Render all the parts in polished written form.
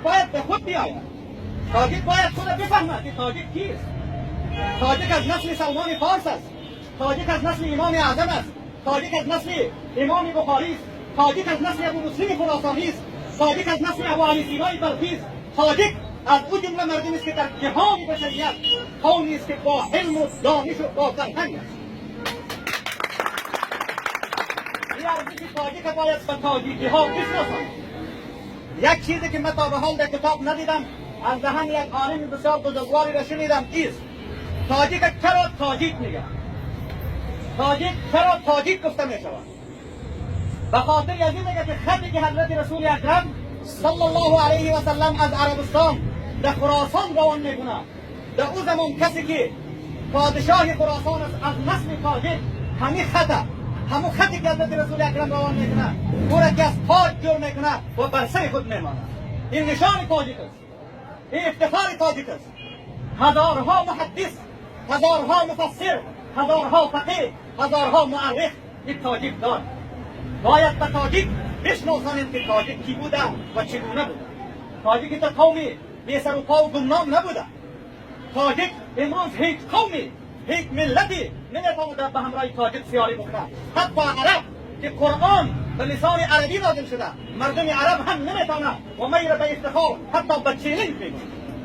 باید به خود بیاید. تاجیک باید خود بفهمد که تاجیک کیست. تاجیک از نسل سلمان فارس است. تاجیک از نسل امام اعظم است. تاجیک از نسل امام بخاری است. تاجیک از نسل ابو مسلم خراسانی است. تاجیک از نسل ابو علی سینای بلخی است. تاجیک از او جمله مردمی است که در جهان بشریت قومی است که با علم و دانش و با فرهنگ است. این ارزش تاجیک باید به تاجیکی ها بشناسند. یک چیزی که من تا به حال در کتاب ندیدم، از دهن یک عالم بسیار بزرگواری را شنیدم، است تاجیک چرا تاجیک میگن؟ تاجیک چرا تاجیک گفته می شود؟ به خاطر از این میگه که خطی که حضرت رسول اکرم صلی الله علیه و سلم از عربستان در خراسان روان میکنه، در او زمان کسی که پادشاه خراسان است از نسل تاجیک، همین خطه، همون خطی که حضرت رسول اکرم روان میکنه او را که از تاج جور میکنه و بر سر خود میماند. این نشان تاجیک است، این افتخار تاجیک است. هزارها محدث، هزارها مفسر، هزارها فقیه، هزارها معرخ این تاجیک دارد. باید به تاجیک بشناسانید که تاجیک کی بوده و چگونه بوده. تاجیک تا قومی بی سر و پا و گمنام نبوده. تاجیک امروز هیچ قومی، هیچ ملتی نمیتواند به همراه تاجیک سیاری بکنه. حتی عرب که قرآن به لسان عربی نازل شده، مردم عرب هم نمیتواند و ما را به افتخار حتی به چیلنج میگن.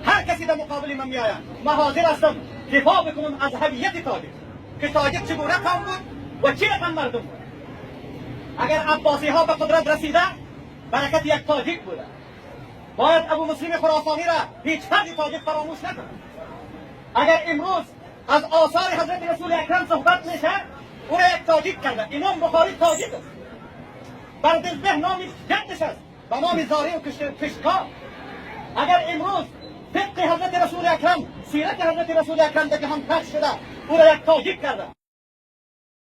هر کسی در مقابل من میآید، من حاضر هستم دفاع بکنم از هویت تاجیک، که تاجیک چگونه قوم بود و چه رقم مردم بود. اگر عباسی ها به قدرت رسیده برکت یک تاجیک بوده. باید ابو مسلم خراسانی را هیچ فرد تاجیک فراموش نکنه. اگر امروز از آثار حضرت رسول اکرم صحبت میشه، او را یک تاجیک کرده. امام بخاری تاجیک است، بر دزبه نامی جدش است و نام زاری و کشکار. اگر امروز فقه حضرت رسول اکرم، سیرت حضرت رسول اکرم در جهان پخش شده، او را یک تاجیک کرده.